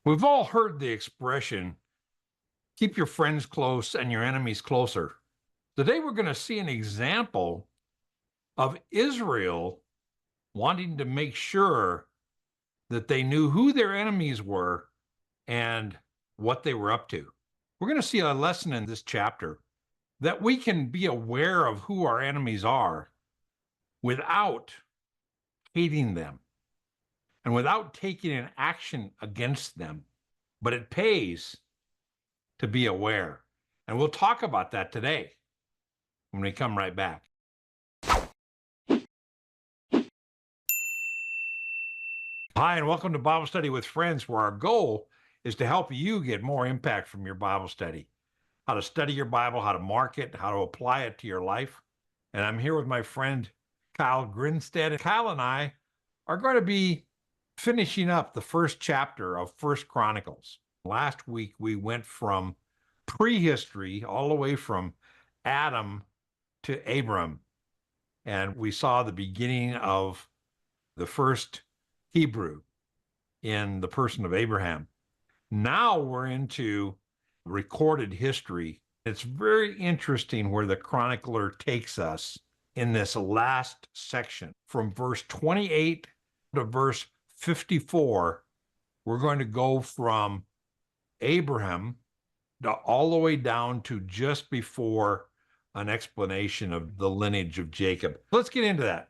We've all heard the expression, keep your friends close and your enemies closer. Today, we're going to see an example of Israel wanting to make sure that they knew who their enemies were and what they were up to. We're going to see a lesson in this chapter that we can be aware of who our enemies are without hating them and without taking an action against them. But it pays to be aware. And we'll talk about that today when we come right back. Hi, and welcome to Bible Study with Friends, where our goal is to help you get more impact from your Bible study, how to study your Bible, how to mark it, how to apply it to your life. And I'm here with my friend Kyle Grinstead. Kyle and I are going to be finishing up the first chapter of First Chronicles. Last week, we went from prehistory all the way from Adam to Abram, and we saw the beginning of the first Hebrew in the person of Abraham. Now we're into recorded history. It's very interesting where the chronicler takes us in this last section. From verse 28 to verse 54, we're going to go from Abraham all the way down to just before an explanation of the lineage of Jacob. Let's get into that.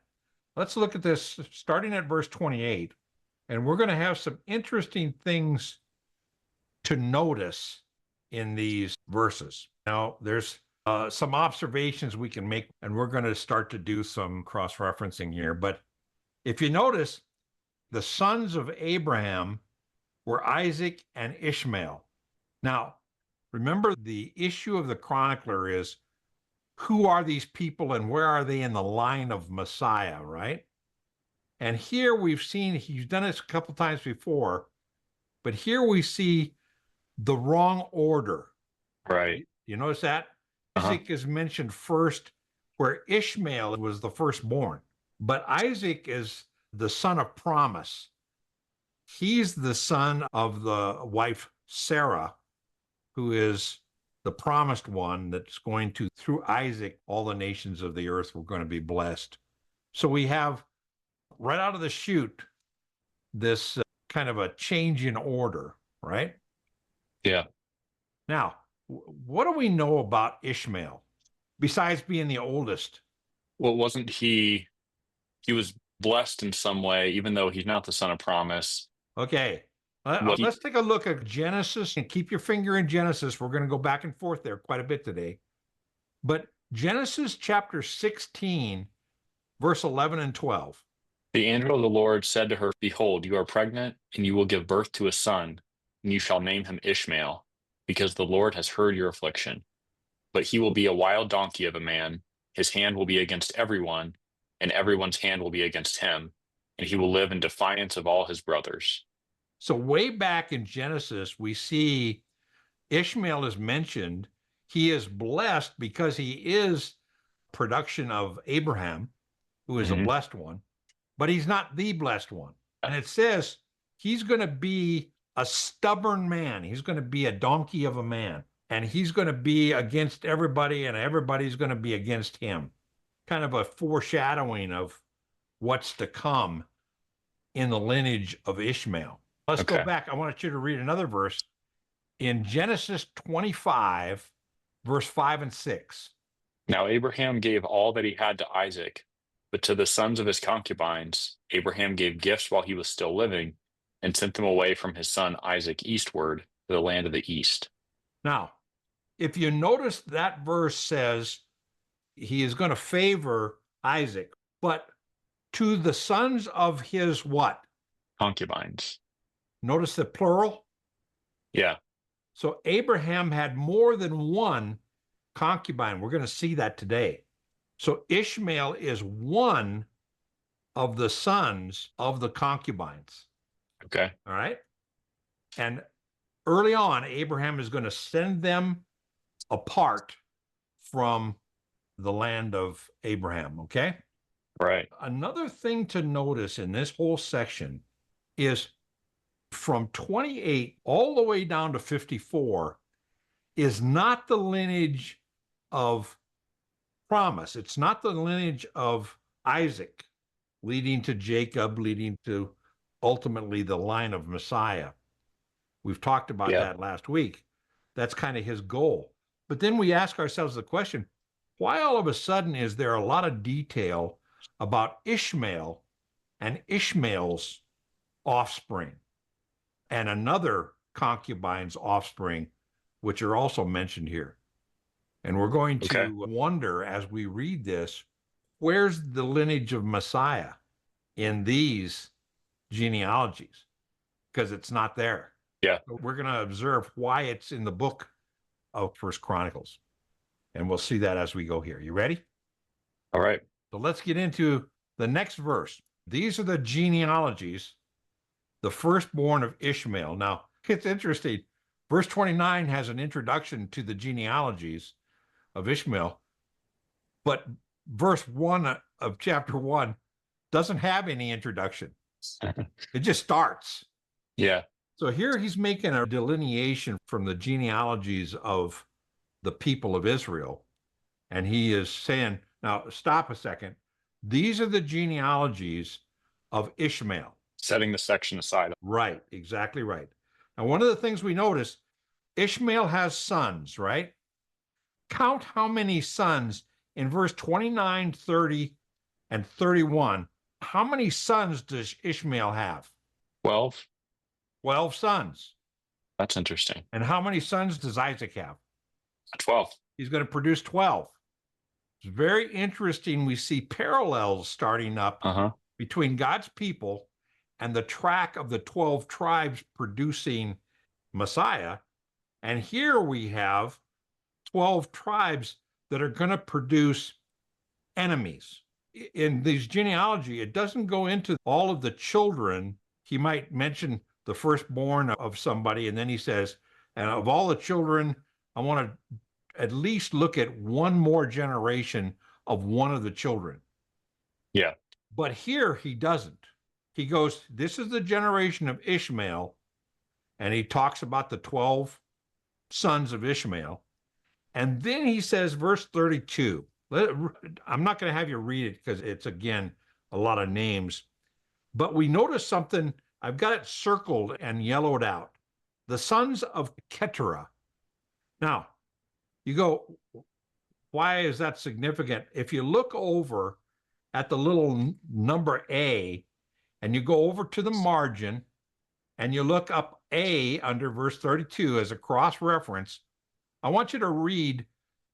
Let's look at this starting at verse 28, and we're going to have some interesting things to notice in these verses. Now, there's some observations we can make, and we're going to start to do some cross-referencing here. But if you notice, the sons of Abraham were Isaac and Ishmael. Now, remember, the issue of the chronicler is, who are these people and where are they in the line of Messiah, right? And here we've seen, he's done this a couple times before, but here we see the wrong order. Right. You notice that? Isaac is mentioned first, where Ishmael was the firstborn. But Isaac is the son of promise. He's the son of the wife Sarah, who is the promised one that's going to, through Isaac, all the nations of the earth were going to be blessed. So we have right out of the chute this kind of a change in order, right? Yeah. Now, what do we know about Ishmael besides being the oldest? Well, wasn't he was blessed in some way, even though he's not the son of promise. Okay. Let's take a look at Genesis, and keep your finger in Genesis. We're going to go back and forth there quite a bit today. But Genesis chapter 16, verse 11 and 12. The angel of the Lord said to her, "Behold, you are pregnant, and you will give birth to a son, and you shall name him Ishmael, because the Lord has heard your affliction. But he will be a wild donkey of a man. His hand will be against everyone, and everyone's hand will be against him, and he will live in defiance of all his brothers." So way back in Genesis, we see Ishmael is mentioned. He is blessed because he is production of Abraham, who is a blessed one, but he's not the blessed one. And it says he's going to be a stubborn man. He's going to be a donkey of a man, and he's going to be against everybody, and everybody's going to be against him. Kind of a foreshadowing of what's to come in the lineage of Ishmael. Let's go back. I want you to read another verse in Genesis 25, verse 5 and 6. Now Abraham gave all that he had to Isaac, but to the sons of his concubines, Abraham gave gifts while he was still living, and sent them away from his son Isaac eastward to the land of the east. Now, if you notice, that verse says he is going to favor Isaac, but to the sons of his what? Concubines. Notice the plural? Yeah. So Abraham had more than one concubine. We're going to see that today. So Ishmael is one of the sons of the concubines. Okay. All right. And early on, Abraham is going to send them apart from the land of Abraham. Okay. Right. Another thing to notice in this whole section is from 28 all the way down to 54 is not the lineage of promise. It's not the lineage of Isaac leading to Jacob, leading to ultimately the line of Messiah. We've talked about that last week. That's kind of his goal. But then we ask ourselves the question, why all of a sudden is there a lot of detail about Ishmael and Ishmael's offspring and another concubine's offspring, which are also mentioned here? And we're going to wonder as we read this, where's the lineage of Messiah in these genealogies? Because it's not there. Yeah. So we're going to observe why it's in the book of First Chronicles. And we'll see that as we go here. You ready? All right. So let's get into the next verse. These are the genealogies, the firstborn of Ishmael. Now, it's interesting. Verse 29 has an introduction to the genealogies of Ishmael, but verse 1 of chapter 1 doesn't have any introduction. It just starts. Yeah. So here he's making a delineation from the genealogies of the people of Israel. And he is saying, now stop a second. These are the genealogies of Ishmael. Setting the section aside. Right, exactly right. Now, one of the things we notice, Ishmael has sons, right? Count how many sons in verse 29, 30, and 31. How many sons does Ishmael have? 12. 12 sons. That's interesting. And how many sons does Isaac have? 12. He's going to produce 12. It's very interesting. We see parallels starting up between God's people and the track of the 12 tribes producing Messiah. And here we have 12 tribes that are going to produce enemies. In these genealogy, it doesn't go into all of the children. He might mention the firstborn of somebody, and then he says, and of all the children, I want to at least look at one more generation of one of the children. Yeah. But here he doesn't. He goes, this is the generation of Ishmael, and he talks about the 12 sons of Ishmael. And then he says, verse 32. I'm not going to have you read it because it's, again, a lot of names. But we notice something. I've got it circled and yellowed out. The sons of Keturah. Now, you go, why is that significant? If you look over at the little number A, and you go over to the margin, and you look up A under verse 32 as a cross-reference, I want you to read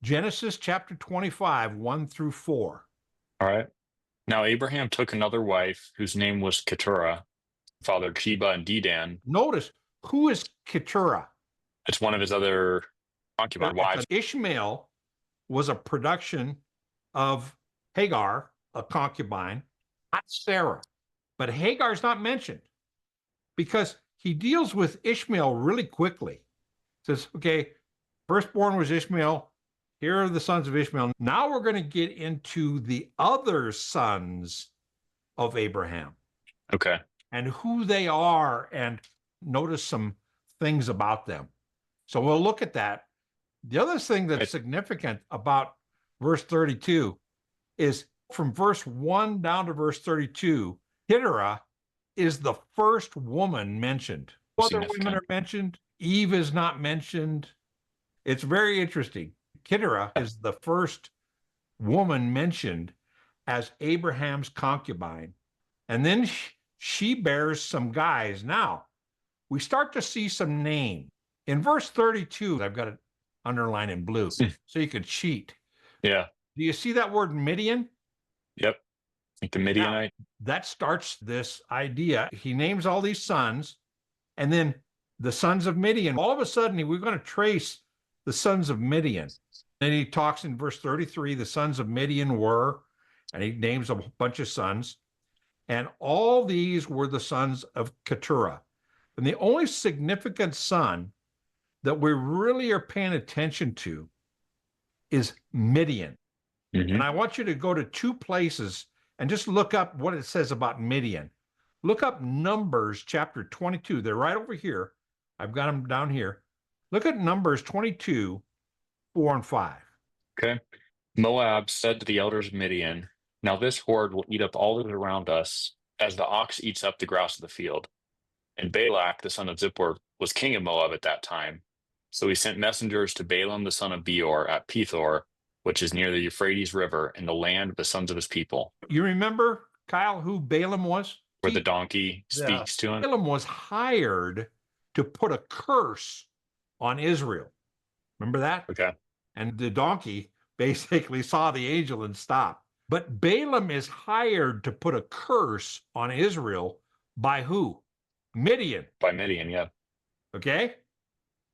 Genesis chapter 25, 1 through 4. All right. Now Abraham took another wife whose name was Keturah, fathered Sheba and Dedan. Notice, who is Keturah? It's one of his other concubine wives. Ishmael was a production of Hagar, a concubine, not Sarah. But Hagar's not mentioned because he deals with Ishmael really quickly. Says, okay, firstborn was Ishmael. Here are the sons of Ishmael. Now we're going to get into the other sons of Abraham. Okay. And who they are, and notice some things about them. So we'll look at that. The other thing that's significant about verse 32 is from verse 1 down to verse 32, Keturah is the first woman mentioned. Other women are mentioned. Eve is not mentioned. It's very interesting. Keturah is the first woman mentioned as Abraham's concubine. And then she bears some guys. Now, we start to see some names. In verse 32, I've got it underlined in blue so you could cheat. Yeah. Do you see that word Midian? Yep. Like the Midianite. Now, that starts this idea. He names all these sons, and then the sons of Midian. All of a sudden, we're going to trace the sons of Midian. Then he talks in verse 33, the sons of Midian were, and he names a bunch of sons. And all these were the sons of Keturah. And the only significant son that we really are paying attention to is Midian. And I want you to go to two places and just look up what it says about Midian. Look up Numbers chapter 22. They're right over here. I've got them down here. Look at Numbers 22, 4 and 5. Okay. Moab said to the elders of Midian, "Now this horde will eat up all that is around us, as the ox eats up the grass of the field." And Balak, the son of Zippor, was king of Moab at that time. So he sent messengers to Balaam, the son of Beor, at Pethor, which is near the Euphrates River, in the land of the sons of his people, You remember, Kyle, who Balaam was? where the donkey speaks to him. Balaam was hired to put a curse on Israel. Remember that? Okay. And the donkey basically saw the angel and stopped. But Balaam is hired to put a curse on Israel by who? Midian. By Midian, yeah. Okay?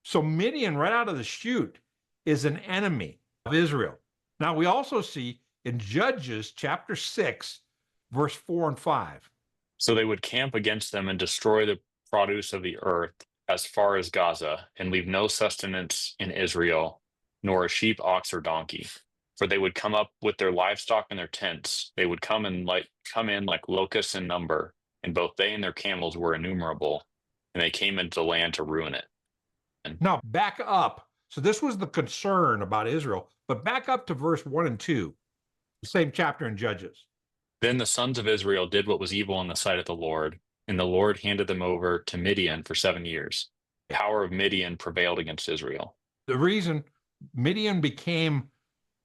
So Midian, right out of the chute, is an enemy of Israel. Now, we also see in Judges chapter 6, verse 4 and 5. So they would camp against them and destroy the produce of the earth as far as Gaza, and leave no sustenance in Israel, nor a sheep, ox, or donkey. For they would come up with their livestock and their tents. They would come in like locusts in number, and both they and their camels were innumerable, and they came into the land to ruin it. Now, back up. So this was the concern about Israel, but back up to verse 1 and 2, the same chapter in Judges. Then the sons of Israel did what was evil in the sight of the Lord, and the Lord handed them over to Midian for 7 years. The power of Midian prevailed against Israel. The reason Midian became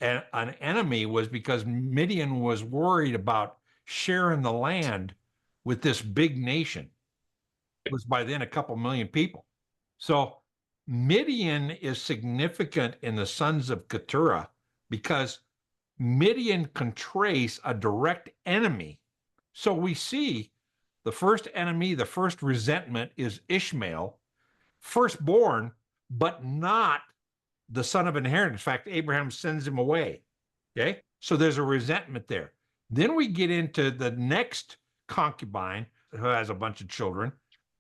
an enemy was because Midian was worried about sharing the land with this big nation. It was by then a couple million people. So Midian is significant in the Sons of Keturah because Midian can trace a direct enemy. So we see the first enemy, the first resentment is Ishmael, firstborn, but not the son of inheritance. In fact, Abraham sends him away. Okay. So there's a resentment there. Then we get into the next concubine who has a bunch of children,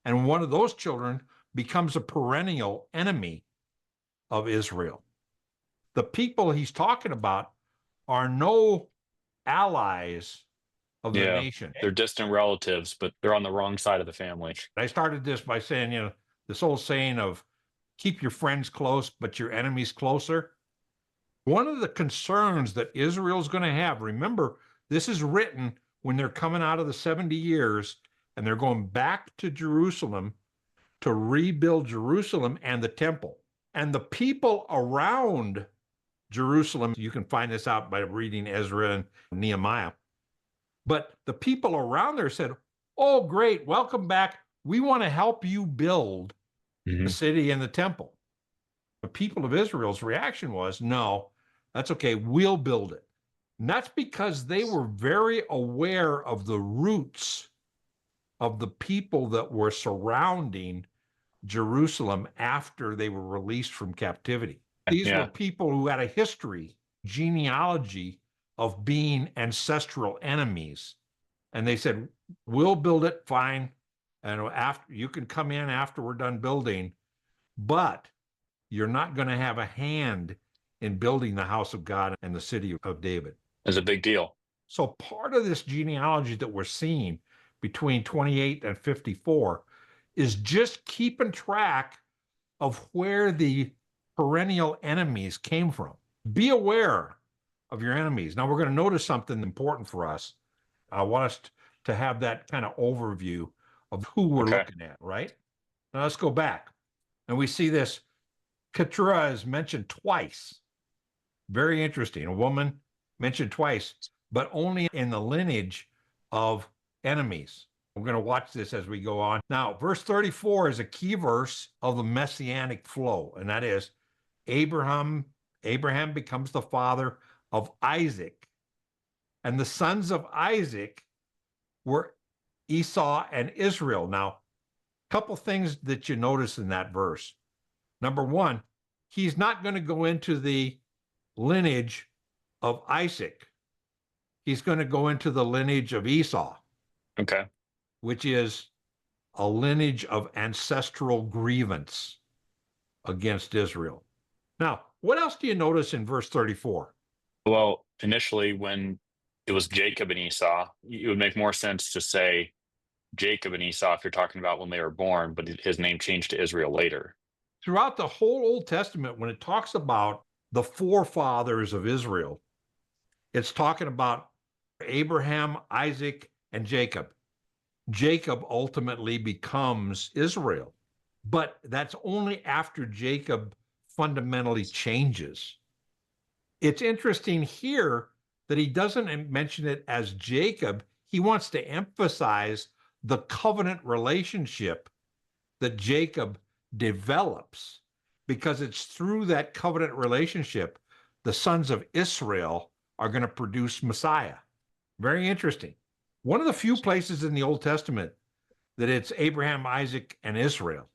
and one of those children becomes a perennial enemy of Israel. The people he's talking about are no allies of the nation. They're distant relatives, but they're on the wrong side of the family. I started this by saying, this old saying of keep your friends close, but your enemies closer. One of the concerns that Israel's going to have, remember, this is written when they're coming out of the 70 years and they're going back to Jerusalem to rebuild Jerusalem and the temple. And the people around Jerusalem, you can find this out by reading Ezra and Nehemiah. But the people around there said, "Oh, great, welcome back. We want to help you build the city and the temple." The people of Israel's reaction was, "No, that's okay. We'll build it." And that's because they were very aware of the roots of the people that were surrounding Jerusalem after they were released from captivity. These were people who had a history, genealogy of being ancestral enemies. And they said, "We'll build it, fine. And after you can come in after we're done building, but you're not going to have a hand in building the house of God and the city of David." It's a big deal. So part of this genealogy that we're seeing between 28 and 54 is just keeping track of where the perennial enemies came from. Be aware of your enemies. Now we're going to notice something important for us. I want us to have that kind of overview of who we're looking at, right? Now let's go back. And we see this. Keturah is mentioned twice. Very interesting. A woman mentioned twice, but only in the lineage of enemies. We're going to watch this as we go on. Now, verse 34 is a key verse of the messianic flow, and that is Abraham becomes the father of Isaac. And the sons of Isaac were Esau and Israel. Now, a couple things that you notice in that verse. Number one, he's not going to go into the lineage of Isaac. He's going to go into the lineage of Esau. Okay. Which is a lineage of ancestral grievance against Israel. Now, what else do you notice in verse 34? Well, initially, when it was Jacob and Esau, it would make more sense to say Jacob and Esau if you're talking about when they were born, but his name changed to Israel later. Throughout the whole Old Testament, when it talks about the forefathers of Israel, it's talking about Abraham, Isaac, and Jacob. Jacob ultimately becomes Israel, but that's only after Jacob fundamentally changes. It's interesting here that he doesn't mention it as Jacob. He wants to emphasize the covenant relationship that Jacob develops, because it's through that covenant relationship the sons of Israel are going to produce Messiah. Very interesting. One of the few places in the Old Testament that it's Abraham, Isaac, and Israel.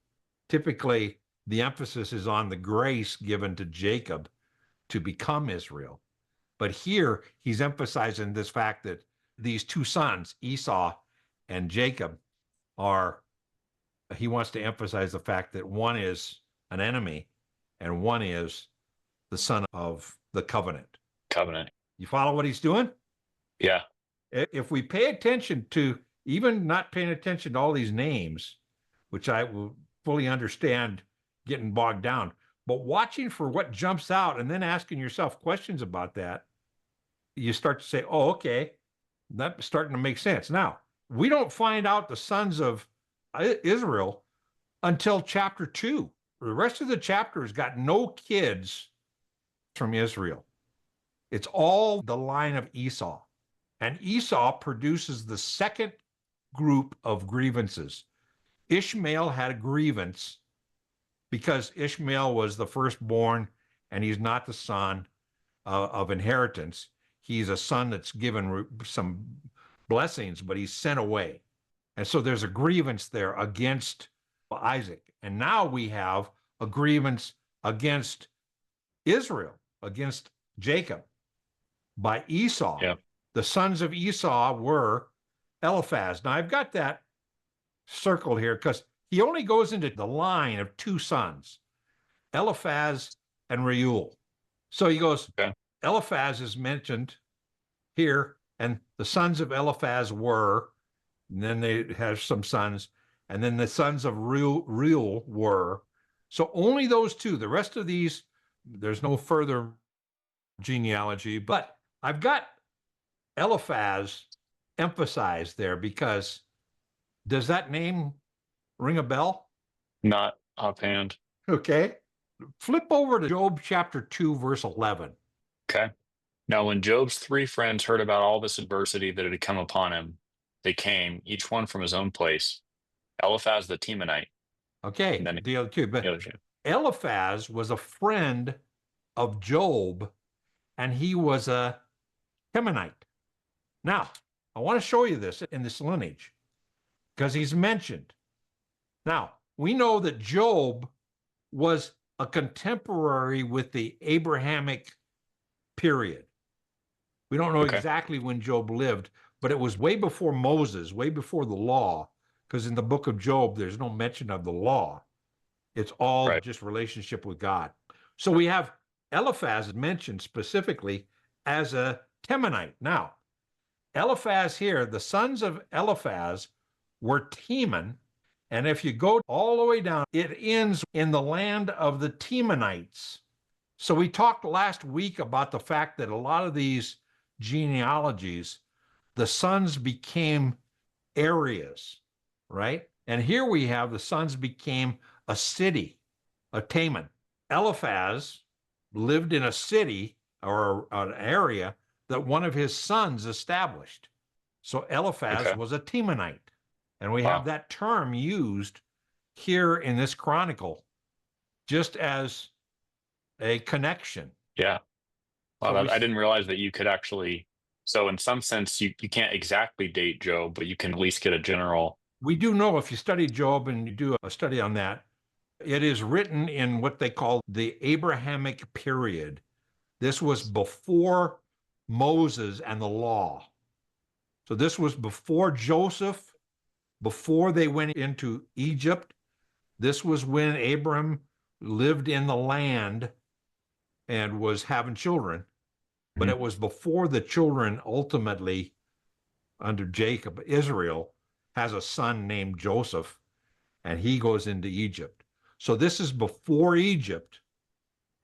Typically, the emphasis is on the grace given to Jacob to become Israel. But here, he's emphasizing this fact that these two sons, Esau and Jacob, he wants to emphasize the fact that one is an enemy and one is the son of the covenant. Covenant. You follow what he's doing? Yeah. If we pay attention to, even not paying attention to all these names, which I will fully understand getting bogged down, but watching for what jumps out and then asking yourself questions about that, you start to say, oh, okay, that's starting to make sense. Now, we don't find out the sons of Israel until chapter 2. The rest of the chapter has got no kids from Israel. It's all the line of Esau. And Esau produces the second group of grievances. Ishmael had a grievance because Ishmael was the firstborn and he's not the son of inheritance. He's a son that's given some blessings, but he's sent away. And so there's a grievance there against Isaac. And now we have a grievance against Israel, against Jacob by Esau. Yeah. The sons of Esau were Eliphaz. Now I've got that circled here because he only goes into the line of two sons, Eliphaz and Reuel. So he goes, okay. Eliphaz is mentioned here, and the sons of Eliphaz were, and then they have some sons, and then the sons of Reuel were. So only those two. The rest of these, there's no further genealogy, but I've got Eliphaz emphasized there because does that name ring a bell? Not offhand. Okay. Flip over to Job chapter 2, verse 11. Okay. Now, when Job's three friends heard about all this adversity that had come upon him, they came, each one from his own place. Eliphaz the Temanite. Okay, the other two. But Eliphaz was a friend of Job, and he was a Temanite. Now, I want to show you this in this lineage because he's mentioned. Now, we know that Job was a contemporary with the Abrahamic period. We don't know exactly when Job lived, but it was way before Moses, way before the law, because in the book of Job, there's no mention of the law. It's all just relationship with God. So we have Eliphaz mentioned specifically as a Temanite. Now, Eliphaz here, the sons of Eliphaz were Teman, and if you go all the way down, it ends in the land of the Temanites. So we talked last week about the fact that a lot of these genealogies, the sons became areas, right? And here we have the sons became a city, a Teman. Eliphaz lived in a city or an area that one of his sons established. So Eliphaz was a Temanite. And we have that term used here in this chronicle just as a connection. Yeah. Well, I didn't realize that you could actually, so in some sense, you can't exactly date Job, but you can at least get a general. We do know if you study Job and you do a study on that, it is written in what they call the Abrahamic period. This was before Moses and the law. So this was before Joseph, before they went into Egypt. This was when Abram lived in the land and was having children, but it was before the children ultimately under Jacob, Israel, has a son named Joseph, and he goes into Egypt. So this is before Egypt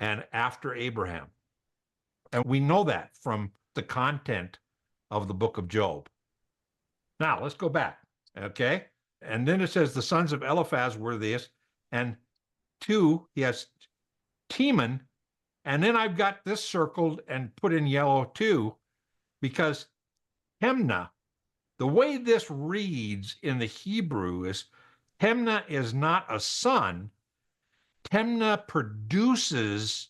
and after Abraham. And we know that from the content of the book of Job. Now, let's go back, okay? And then it says the sons of Eliphaz were this, and two, he has Teman, and then I've got this circled and put in yellow too, because Hemna, the way this reads in the Hebrew is Hemna is not a son. Temna produces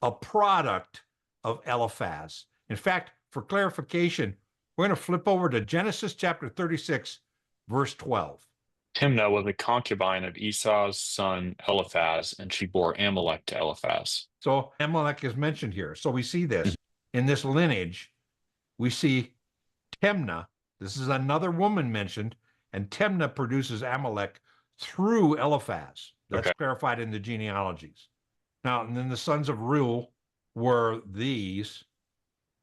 a product of Eliphaz. In fact, for clarification, we're going to flip over to Genesis chapter 36, verse 12. Timnah was a concubine of Esau's son Eliphaz, and she bore Amalek to Eliphaz. So Amalek is mentioned here. So we see this in this lineage. We see Temna. This is another woman mentioned, and Temna produces Amalek through Eliphaz. That's clarified in the genealogies. Now, and then the sons of Reuel were these,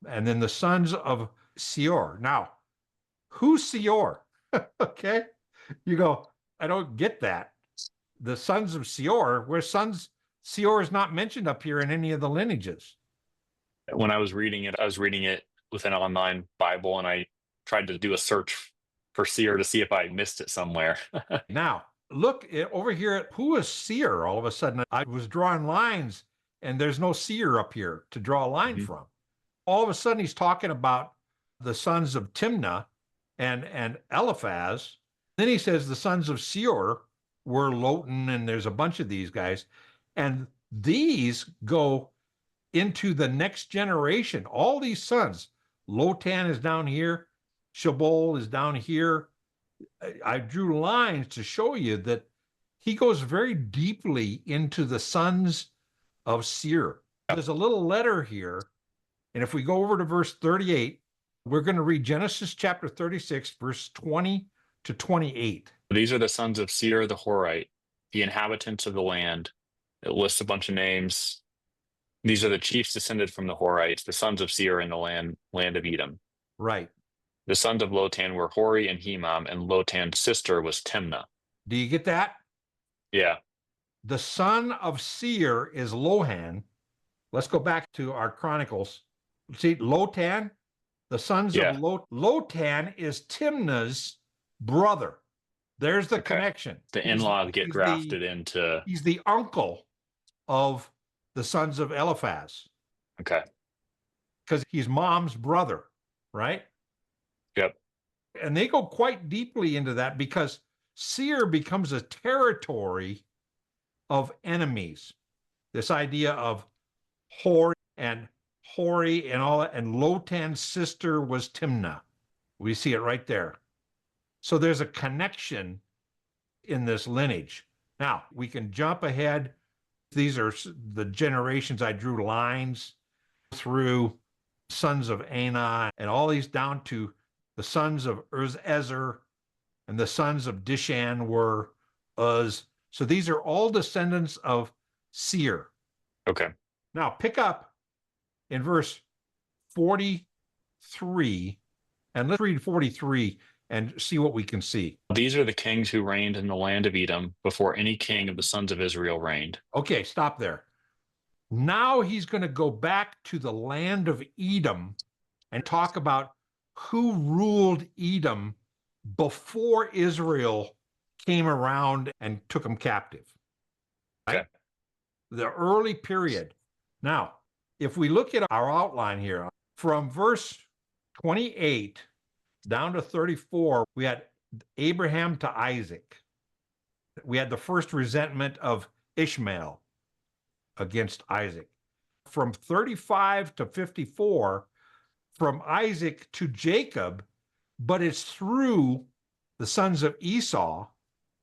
and then the sons of Seir. Now, who's Seir? Okay, you go, I don't get that. The sons of Seir, Seir is not mentioned up here in any of the lineages. When I was reading it with an online Bible, and I tried to do a search for Seir to see if I missed it somewhere. Now, look over here at who is Seir. All of a sudden, I was drawing lines, and there's no Seir up here to draw a line from. All of a sudden, he's talking about the sons of Timnah and Eliphaz. Then he says the sons of Seir were Lotan, and there's a bunch of these guys. And these go into the next generation. All these sons, Lotan is down here, Shabol is down here. I drew lines to show you that he goes very deeply into the sons of Seir. There's a little letter here, and if we go over to verse 38, we're going to read Genesis chapter 36, verse 20 to 28. These are the sons of Seir the Horite, the inhabitants of the land. It lists a bunch of names. These are the chiefs descended from the Horites, the sons of Seir in the land of Edom. Right. The sons of Lotan were Hori and Hemam, and Lotan's sister was Timnah. Do you get that? Yeah. The son of Seir is Lohan. Let's go back to our Chronicles. See, Lotan, the sons of Lotan is Timnah's brother. There's the connection. The in-laws get grafted into... He's the uncle of the sons of Eliphaz. Okay. Because he's mom's brother, right? Yep. And they go quite deeply into that because Seir becomes a territory of enemies. This idea of Hori and all that, and Lotan's sister was Timnah. We see it right there. So there's a connection in this lineage. Now, we can jump ahead. These are the generations. I drew lines through sons of Anah and all these down to the sons of Ezer, and the sons of Dishan were Uz. So these are all descendants of Seir. Okay. Now pick up in verse 43, and let's read 43 and see what we can see. These are the kings who reigned in the land of Edom before any king of the sons of Israel reigned. Okay, stop there. Now he's going to go back to the land of Edom and talk about who ruled Edom before Israel came around and took them captive. Right? Okay. The early period. Now, if we look at our outline here, from verse 28 down to 34, we had Abraham to Isaac. We had the first resentment of Ishmael against Isaac. From 35 to 54, from Isaac to Jacob, but it's through the sons of Esau,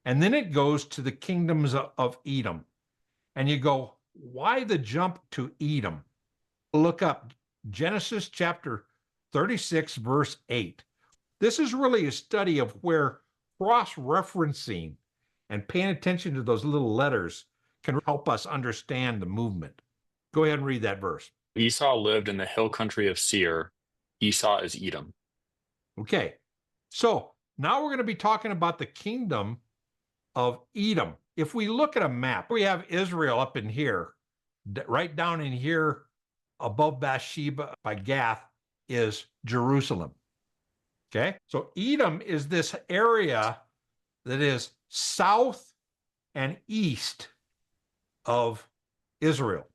and then it goes to the kingdoms of Edom. And you go, why the jump to Edom? Look up Genesis chapter 36, verse 8. This is really a study of where cross-referencing and paying attention to those little letters can help us understand the movement. Go ahead and read that verse. Esau lived in the hill country of Seir. Esau is Edom. Okay, so Now we're going to be talking about the kingdom of Edom. If we look at a map, we have Israel up in here, right down in here above Bathsheba by Gath is Jerusalem. Okay, so Edom is this area that is south and east of Israel.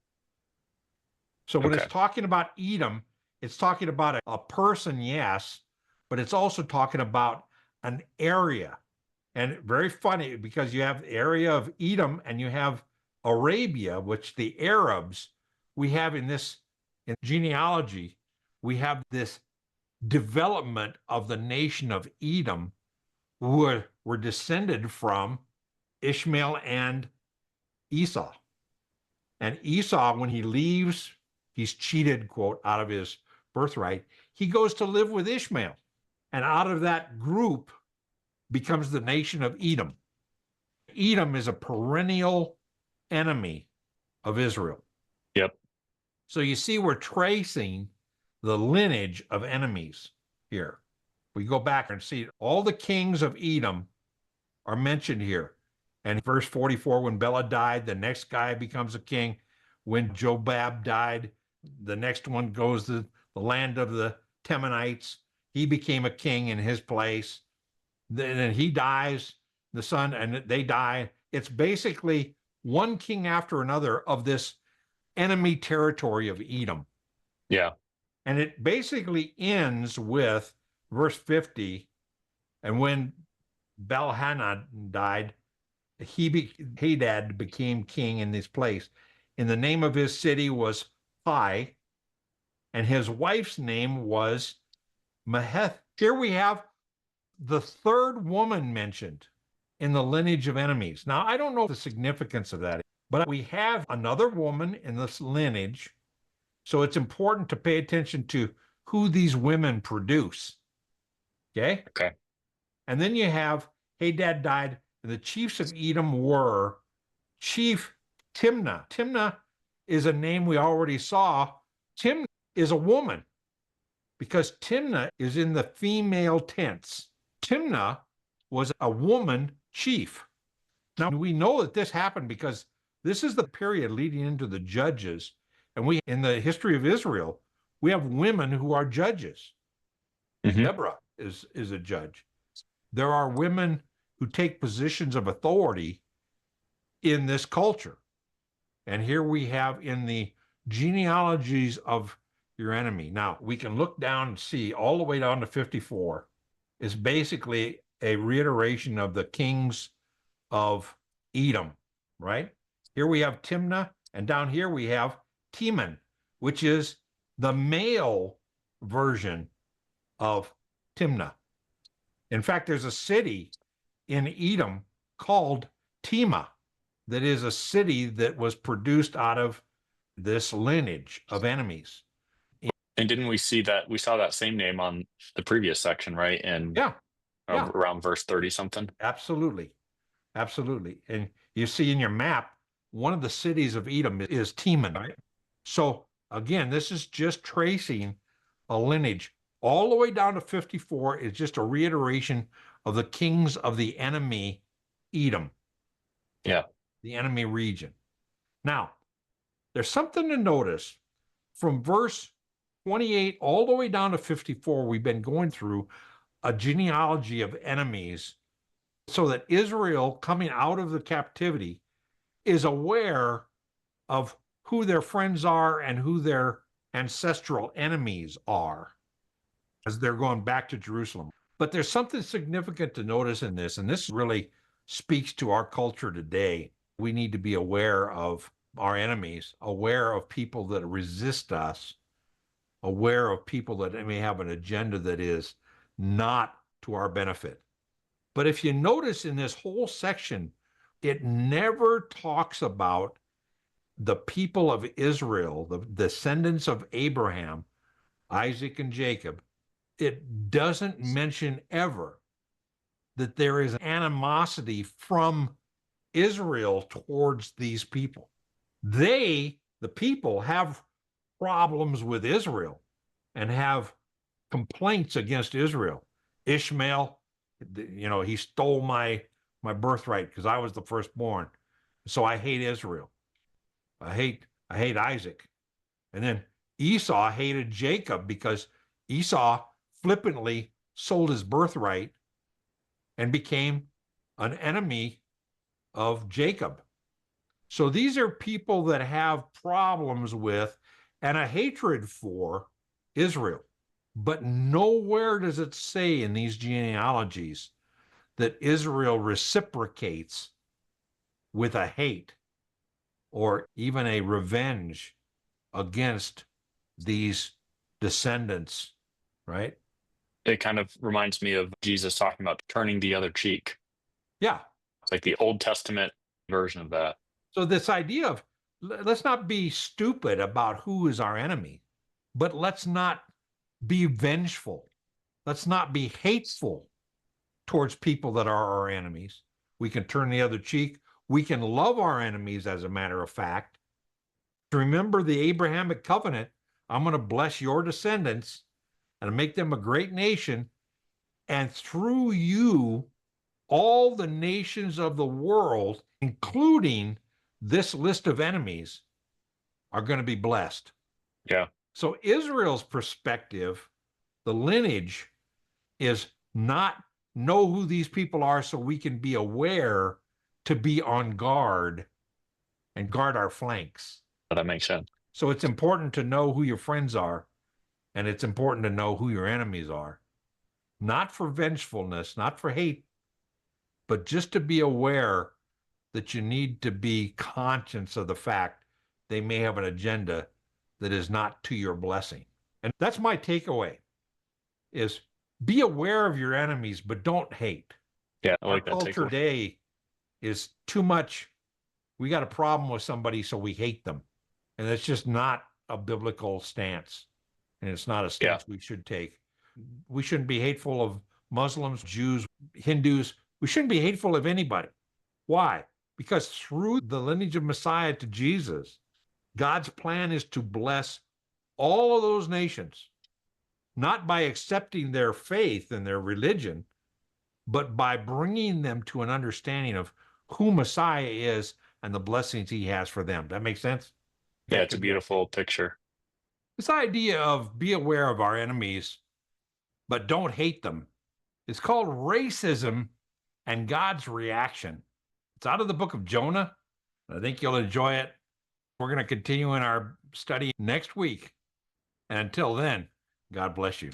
So when it's talking about Edom, it's talking about a person, yes, but it's also talking about an area. And very funny because you have the area of Edom and you have Arabia, which the Arabs, we have in genealogy, we have this development of the nation of Edom who were descended from Ishmael and Esau. And Esau, when he leaves, he's cheated, quote, out of his birthright, he goes to live with Ishmael. And out of that group becomes the nation of Edom. Edom is a perennial enemy of Israel. Yep. So you see, we're tracing the lineage of enemies here. We go back and see all the kings of Edom are mentioned here. And verse 44, when Bela died, the next guy becomes a king. When Jobab died, the next one goes to the land of the Temanites. He became a king in his place. Then he dies, the son, and they die. It's basically one king after another of this enemy territory of Edom. Yeah. And it basically ends with verse 50. And when Bel-Hanad died, Hadad became king in this place. And the name of his city was Pai, and his wife's name was Maheth. Here we have the third woman mentioned in the lineage of enemies. Now, I don't know the significance of that, but we have another woman in this lineage. So it's important to pay attention to who these women produce. Okay? Okay. And then you have Hadad died, and the chiefs of Edom were Chief Timnah. Timnah is a name we already saw. Timnah is a woman because Timnah is in the female tense. Timnah was a woman chief. Now, we know that this happened because this is the period leading into the judges. And in the history of Israel, we have women who are judges. Mm-hmm. Deborah is a judge. There are women who take positions of authority in this culture. And here we have in the genealogies of your enemy. Now, we can look down and see all the way down to 54 is basically a reiteration of the kings of Edom, right? Here we have Timnah, and down here we have Teman, which is the male version of Timnah. In fact, there's a city in Edom called Tema that is a city that was produced out of this lineage of enemies. And didn't we see that? We saw that same name on the previous section, right? And around verse 30 something. Absolutely. Absolutely. And you see in your map, one of the cities of Edom is Teman, right? So again, this is just tracing a lineage. All the way down to 54 is just a reiteration of the kings of the enemy, Edom. Yeah. The enemy region. Now, there's something to notice from verse 28 all the way down to 54. We've been going through a genealogy of enemies so that Israel, coming out of the captivity, is aware of who their friends are and who their ancestral enemies are as they're going back to Jerusalem. But there's something significant to notice in this, and this really speaks to our culture today. We need to be aware of our enemies, aware of people that resist us, aware of people that may have an agenda that is not to our benefit. But if you notice in this whole section, it never talks about the people of Israel, the descendants of Abraham, Isaac, and Jacob. It doesn't mention ever that there is animosity from Israel towards these people. The people, have problems with Israel and have complaints against Israel. Ishmael He stole my birthright because I was the firstborn. So I hate Israel. I hate Isaac. And then Esau hated Jacob because Esau flippantly sold his birthright and became an enemy of Jacob. So these are people that have problems with and a hatred for Israel. But nowhere does it say in these genealogies that Israel reciprocates with a hate or even a revenge against these descendants, right? It kind of reminds me of Jesus talking about turning the other cheek. Yeah. It's like the Old Testament version of that. So this idea of let's not be stupid about who is our enemy, but let's not be vengeful. Let's not be hateful towards people that are our enemies. We can turn the other cheek. We can love our enemies, as a matter of fact. Remember the Abrahamic covenant. I'm going to bless your descendants and make them a great nation. And through you, all the nations of the world, including this list of enemies, are going to be blessed. Yeah. So Israel's perspective, the lineage, is not know who these people are so we can be aware to be on guard and guard our flanks. That makes sense. So it's important to know who your friends are, and it's important to know who your enemies are. Not for vengefulness, not for hate, but just to be aware that you need to be conscious of the fact they may have an agenda that is not to your blessing. And that's my takeaway, is be aware of your enemies, but don't hate. Yeah, I like Our that culture takeaway. today is too much. We got a problem with somebody, so we hate them. And it's just not a biblical stance. And it's not a stance we should take. We shouldn't be hateful of Muslims, Jews, Hindus. We shouldn't be hateful of anybody. Why? Because through the lineage of Messiah to Jesus, God's plan is to bless all of those nations, not by accepting their faith and their religion, but by bringing them to an understanding of who Messiah is and the blessings he has for them. That makes sense? Yeah, it's a beautiful picture. This idea of be aware of our enemies, but don't hate them, is called racism and God's reaction. It's out of the book of Jonah. I think you'll enjoy it. We're going to continue in our study next week. And until then, God bless you.